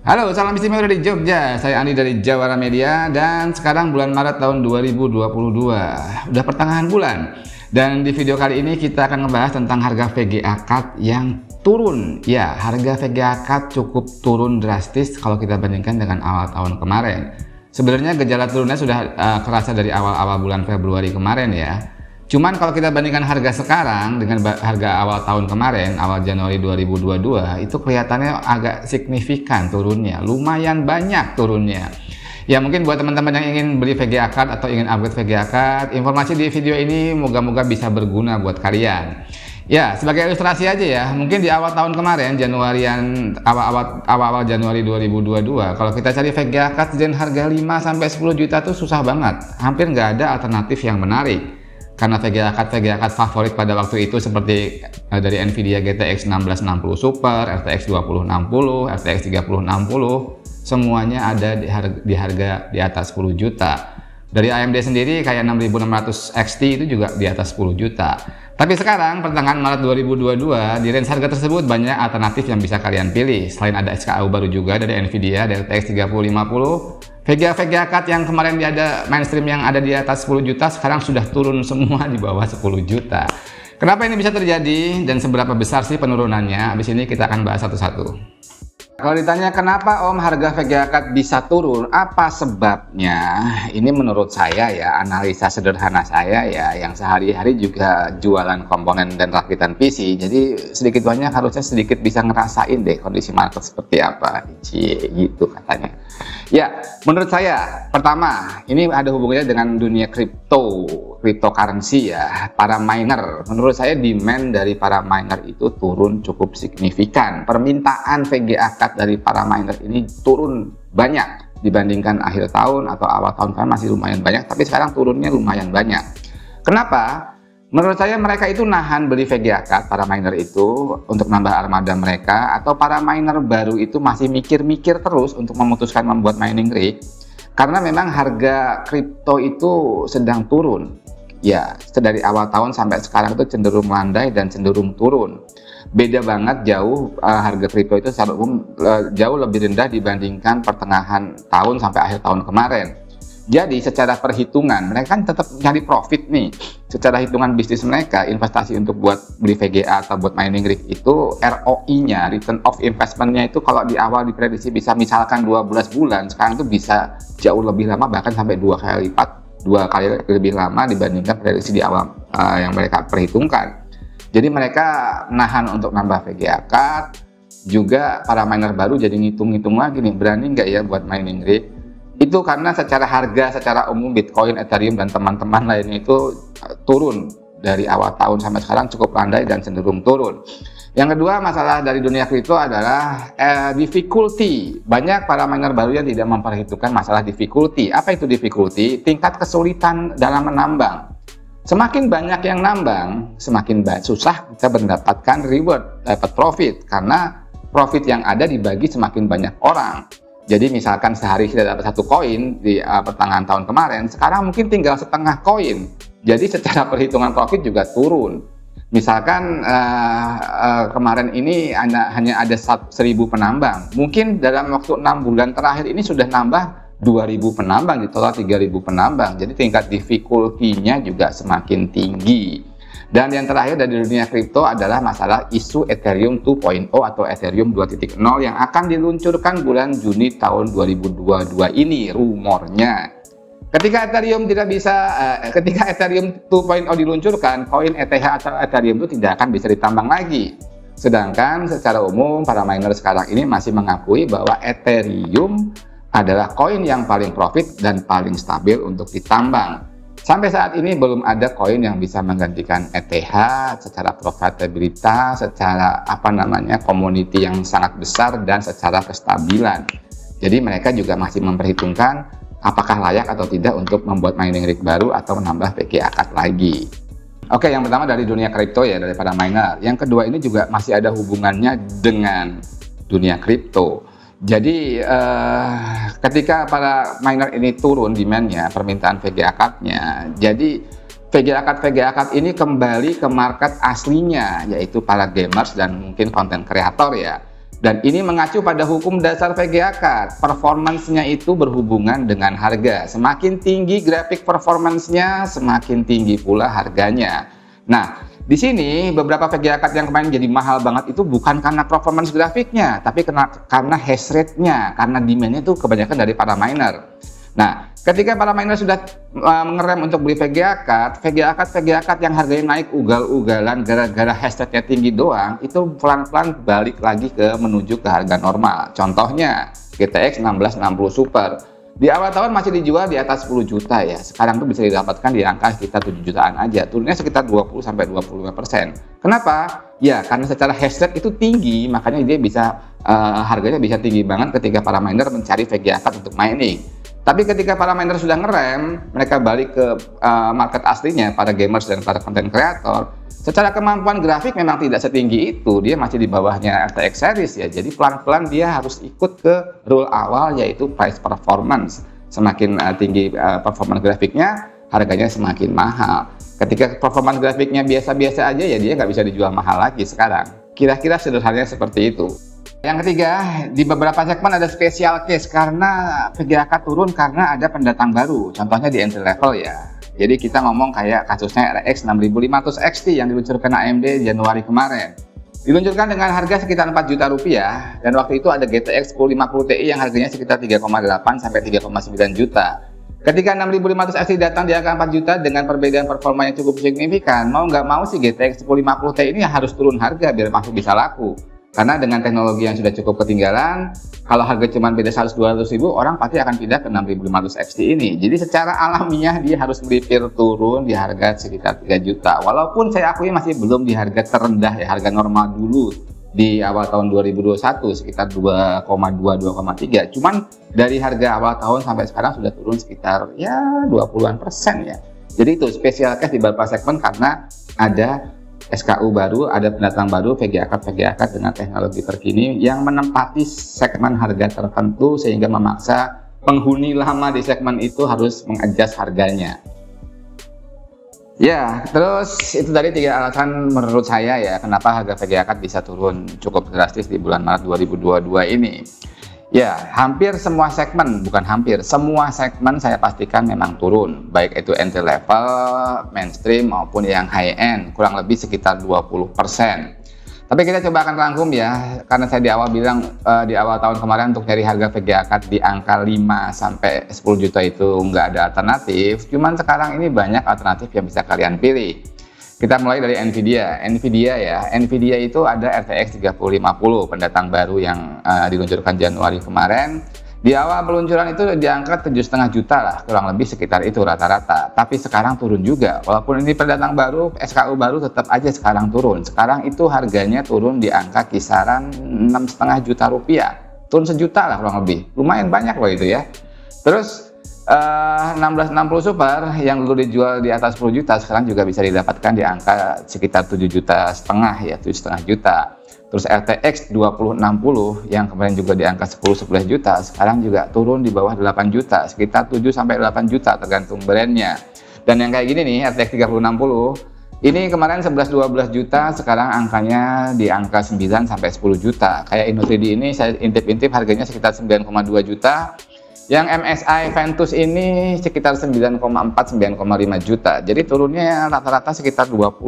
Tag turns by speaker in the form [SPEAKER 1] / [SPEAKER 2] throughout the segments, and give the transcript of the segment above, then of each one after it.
[SPEAKER 1] Halo, salam istimewa dari Jogja. Saya Andi dari Jawara Media dan sekarang bulan Maret tahun 2022. Udah pertengahan bulan. Dan di video kali ini kita akan ngebahas tentang harga VGA Card yang turun. Ya, harga VGA Card cukup turun drastis kalau kita bandingkan dengan awal tahun kemarin. Sebenarnya gejala turunnya sudah kerasa dari awal-awal bulan Februari kemarin ya. Cuman kalau kita bandingkan harga sekarang dengan harga awal tahun kemarin, awal Januari 2022, itu kelihatannya agak signifikan turunnya, lumayan banyak turunnya. Ya mungkin buat teman-teman yang ingin beli VGA Card atau ingin upgrade VGA Card, informasi di video ini moga-moga bisa berguna buat kalian. Ya, sebagai ilustrasi aja ya, mungkin di awal tahun kemarin, awal-awal Januari 2022, kalau kita cari VGA Card dengan harga 5-10 juta tuh susah banget, hampir nggak ada alternatif yang menarik. Karena VGA Card favorit pada waktu itu seperti dari Nvidia GTX 1660 Super, RTX 2060, RTX 3060, semuanya ada di harga di atas 10 juta. Dari AMD sendiri kayak 6600 XT itu juga di atas 10 juta. Tapi sekarang pertengahan Maret 2022 di range harga tersebut banyak alternatif yang bisa kalian pilih. Selain ada SKU baru juga dari Nvidia, dari RTX 3050, VGA Card yang kemarin ada mainstream yang ada di atas 10 juta sekarang sudah turun semua di bawah 10 juta. Kenapa ini bisa terjadi dan seberapa besar sih penurunannya? Habis ini kita akan bahas satu-satu. Kalau ditanya kenapa Om harga VGA Card bisa turun, apa sebabnya? Ini menurut saya ya, analisa sederhana saya ya, yang sehari-hari juga jualan komponen dan rakitan PC. Jadi sedikit banyak harusnya sedikit bisa ngerasain deh kondisi market seperti apa. Gitu katanya. Ya, menurut saya, pertama, ini ada hubungannya dengan dunia cryptocurrency ya, para miner. Menurut saya demand dari para miner itu turun cukup signifikan. Permintaan VGA Card dari para miner ini turun banyak dibandingkan akhir tahun atau awal tahun kan masih lumayan banyak, tapi sekarang turunnya lumayan banyak. Kenapa? Menurut saya mereka itu nahan beli VGA Card, para miner itu untuk nambah armada mereka, atau para miner baru itu masih mikir-mikir terus untuk memutuskan membuat mining rig karena memang harga kripto itu sedang turun ya, dari awal tahun sampai sekarang itu cenderung landai dan cenderung turun. Beda banget jauh, harga kripto itu secara umum jauh lebih rendah dibandingkan pertengahan tahun sampai akhir tahun kemarin. Jadi secara perhitungan mereka kan tetap nyari profit nih. Secara hitungan bisnis mereka, investasi untuk buat beli VGA atau buat mining rig itu ROI-nya, return of investment-nya itu kalau di awal diprediksi bisa misalkan 12 bulan, sekarang itu bisa jauh lebih lama, bahkan sampai 2 kali lipat, 2 kali lebih lama dibandingkan prediksi di awal yang mereka perhitungkan. Jadi mereka nahan untuk nambah VGA Card, juga para miner baru jadi ngitung-ngitung lagi nih, berani nggak ya buat mining rig? Itu karena secara harga, secara umum Bitcoin, Ethereum, dan teman-teman lainnya itu turun dari awal tahun sampai sekarang cukup landai dan cenderung turun. Yang kedua, masalah dari dunia kripto adalah difficulty. Banyak para miner baru yang tidak memperhitungkan masalah difficulty. Apa itu difficulty? Tingkat kesulitan dalam menambang. Semakin banyak yang nambang, semakin susah kita mendapatkan reward, dapat profit, karena profit yang ada dibagi semakin banyak orang. Jadi misalkan sehari kita dapat 1 koin di pertengahan tahun kemarin, sekarang mungkin tinggal setengah koin. Jadi secara perhitungan profit juga turun. Misalkan kemarin ini hanya ada 1.000 penambang. Mungkin dalam waktu 6 bulan terakhir ini sudah nambah 2.000 penambang, di total 3.000 penambang. Jadi tingkat difficulty-nya juga semakin tinggi. Dan yang terakhir dari dunia kripto adalah masalah isu Ethereum 2.0 atau Ethereum 2.0 yang akan diluncurkan bulan Juni tahun 2022 ini rumornya. Ketika Ethereum 2.0 diluncurkan, koin ETH atau Ethereum itu tidak akan bisa ditambang lagi. Sedangkan secara umum para miner sekarang ini masih mengakui bahwa Ethereum adalah koin yang paling profit dan paling stabil untuk ditambang. Sampai saat ini belum ada koin yang bisa menggantikan ETH secara profitabilitas, secara community yang sangat besar, dan secara kestabilan. Jadi mereka juga masih memperhitungkan apakah layak atau tidak untuk membuat mining rig baru atau menambah VGA Card lagi. Oke, yang pertama dari dunia kripto ya, dari para miner. Yang kedua ini juga masih ada hubungannya dengan dunia kripto. Jadi ketika para miner ini turun demand-nya, permintaan VGA Card-nya, jadi VGA Card ini kembali ke market aslinya, yaitu para gamers dan mungkin konten kreator ya. Dan ini mengacu pada hukum dasar VGA Card. Performance-nya itu berhubungan dengan harga. Semakin tinggi grafik performance-nya, semakin tinggi pula harganya. Nah, di sini beberapa VGA Card yang kemarin jadi mahal banget itu bukan karena performance grafiknya, tapi karena hash rate-nya, karena demand-nya itu kebanyakan dari para miner. Nah, ketika para miner sudah mengerem untuk beli VGA Card yang harganya naik ugal-ugalan gara-gara hash rate-nya tinggi doang, itu pelan-pelan balik lagi ke menuju ke harga normal. Contohnya GTX 1660 Super. Di awal tahun masih dijual di atas 10 juta ya. Sekarang tuh bisa didapatkan di angka sekitar 7 jutaan aja. Turunnya sekitar 20-25%. Kenapa? Ya, karena secara hash rate itu tinggi, makanya dia bisa harganya bisa tinggi banget ketika para miner mencari VGA Card untuk mining. Tapi ketika para miner sudah ngerem, mereka balik ke market aslinya, para gamers dan para content creator. Secara kemampuan grafik memang tidak setinggi itu, dia masih di bawahnya RTX series ya. Jadi pelan-pelan dia harus ikut ke rule awal, yaitu price performance. Semakin tinggi performance grafiknya, harganya semakin mahal. Ketika performance grafiknya biasa-biasa aja ya, dia nggak bisa dijual mahal lagi sekarang. Kira-kira sederhananya seperti itu. Yang ketiga, di beberapa segmen ada special case karena VGA Card turun karena ada pendatang baru. Contohnya di entry level ya. Jadi kita ngomong kayak kasusnya RX 6500 XT yang diluncurkan AMD Januari kemarin. Diluncurkan dengan harga sekitar 4 juta rupiah, dan waktu itu ada GTX 1050 Ti yang harganya sekitar 3,8 sampai 3,9 juta. Ketika 6500 XT datang di angka 4 juta dengan perbedaan performa yang cukup signifikan, mau nggak mau sih GTX 1050 Ti ini harus turun harga biar masih bisa laku. Karena dengan teknologi yang sudah cukup ketinggalan, kalau harga cuma beda 100-200 ribu, orang pasti akan pindah ke 6500 XT ini. Jadi secara alamiah dia harus melipir turun di harga sekitar 3 juta. Walaupun saya akui masih belum di harga terendah ya, harga normal dulu di awal tahun 2021 sekitar 2,2-2,3. Cuman dari harga awal tahun sampai sekarang sudah turun sekitar ya 20-an% ya. Jadi itu spesial case di beberapa segmen karena ada SKU baru, ada pendatang baru, VGA Card dengan teknologi terkini yang menempati segmen harga tertentu sehingga memaksa penghuni lama di segmen itu harus mengadjust harganya. Ya, terus itu tadi 3 alasan menurut saya ya kenapa harga VGA Card bisa turun cukup drastis di bulan Maret 2022 ini. Ya, hampir semua segmen, bukan hampir, semua segmen saya pastikan memang turun, baik itu entry level, mainstream maupun yang high end, kurang lebih sekitar 20%. Tapi kita coba akan rangkum ya, karena saya di awal bilang di awal tahun kemarin untuk cari harga VGA Card di angka 5 sampai 10 juta itu nggak ada alternatif, cuman sekarang ini banyak alternatif yang bisa kalian pilih. Kita mulai dari Nvidia ya. Nvidia itu ada RTX 3050 pendatang baru yang diluncurkan Januari kemarin. Di awal peluncuran itu diangkat 7,5 juta lah, kurang lebih sekitar itu rata-rata. Tapi sekarang turun juga. Walaupun ini pendatang baru, SKU baru tetap aja sekarang turun. Sekarang itu harganya turun di angka kisaran 6,5 juta rupiah. Turun sejuta lah kurang lebih. Lumayan banyak loh itu ya. Terus 1660 Super yang dulu dijual di atas 10 juta sekarang juga bisa didapatkan di angka sekitar 7,5 juta ya, 7,5 juta. Terus RTX 2060 yang kemarin juga di angka 10-11 juta sekarang juga turun di bawah 8 juta, sekitar 7 sampai 8 juta tergantung brandnya. Dan yang kayak gini nih RTX 3060 ini kemarin 11-12 juta, sekarang angkanya di angka 9 sampai 10 juta. Kayak Inno3D ini saya intip-intip harganya sekitar 9,2 juta. Yang MSI Ventus ini sekitar 9,4-9,5 juta. Jadi turunnya rata-rata sekitar 20%.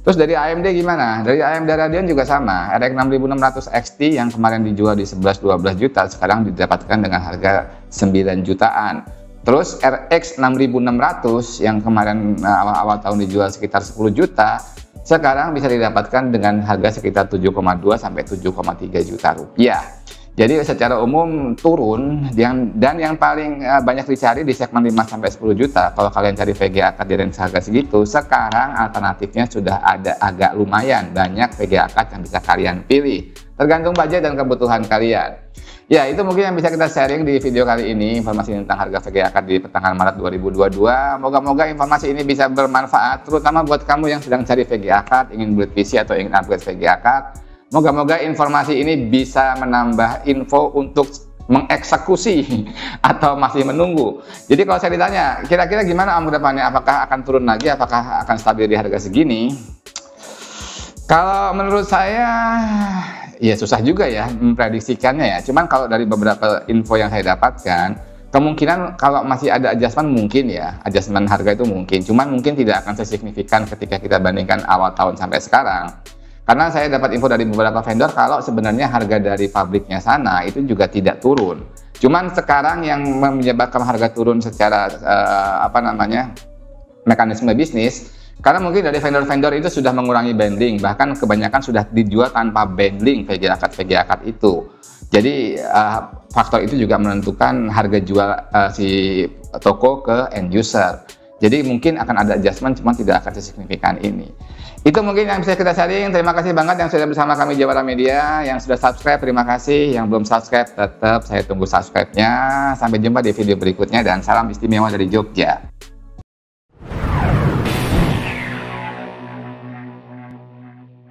[SPEAKER 1] Terus dari AMD gimana? Dari AMD Radeon juga sama. RX 6600 XT yang kemarin dijual di 11-12 juta, sekarang didapatkan dengan harga 9 jutaan. Terus RX 6600 yang kemarin awal-awal tahun dijual sekitar 10 juta, sekarang bisa didapatkan dengan harga sekitar 7,2 sampai 7,3 juta rupiah. Jadi secara umum turun dan yang paling banyak dicari di segmen 5 sampai 10 juta. Kalau kalian cari VGA Card di range harga segitu, sekarang alternatifnya sudah ada agak lumayan banyak VGA Card yang bisa kalian pilih. Tergantung budget dan kebutuhan kalian. Ya, itu mungkin yang bisa kita sharing di video kali ini, informasi tentang harga VGA Card di pertengahan Maret 2022. Moga-moga informasi ini bisa bermanfaat, terutama buat kamu yang sedang cari VGA Card, ingin build PC atau ingin upgrade VGA Card. Moga-moga informasi ini bisa menambah info untuk mengeksekusi atau masih menunggu. Jadi kalau saya ditanya, kira-kira gimana Om ke depannya? Apakah akan turun lagi? Apakah akan stabil di harga segini? Kalau menurut saya, ya susah juga ya memprediksikannya ya. Cuman kalau dari beberapa info yang saya dapatkan, kemungkinan kalau masih ada adjustment mungkin ya, adjustment harga itu mungkin. Cuman mungkin tidak akan sesignifikan ketika kita bandingkan awal tahun sampai sekarang. Karena saya dapat info dari beberapa vendor kalau sebenarnya harga dari pabriknya sana itu juga tidak turun. Cuman sekarang yang menyebabkan harga turun secara mekanisme bisnis, karena mungkin dari vendor-vendor itu sudah mengurangi bundling, bahkan kebanyakan sudah dijual tanpa bundling VGA akad itu. Jadi faktor itu juga menentukan harga jual si toko ke end user. Jadi mungkin akan ada adjustment, cuma tidak akan sesignifikan ini. Itu mungkin yang bisa kita sharing. Terima kasih banget yang sudah bersama kami Jawara Media. Yang sudah subscribe, terima kasih. Yang belum subscribe, tetap saya tunggu subscribe-nya. Sampai jumpa di video berikutnya dan salam istimewa dari Jogja.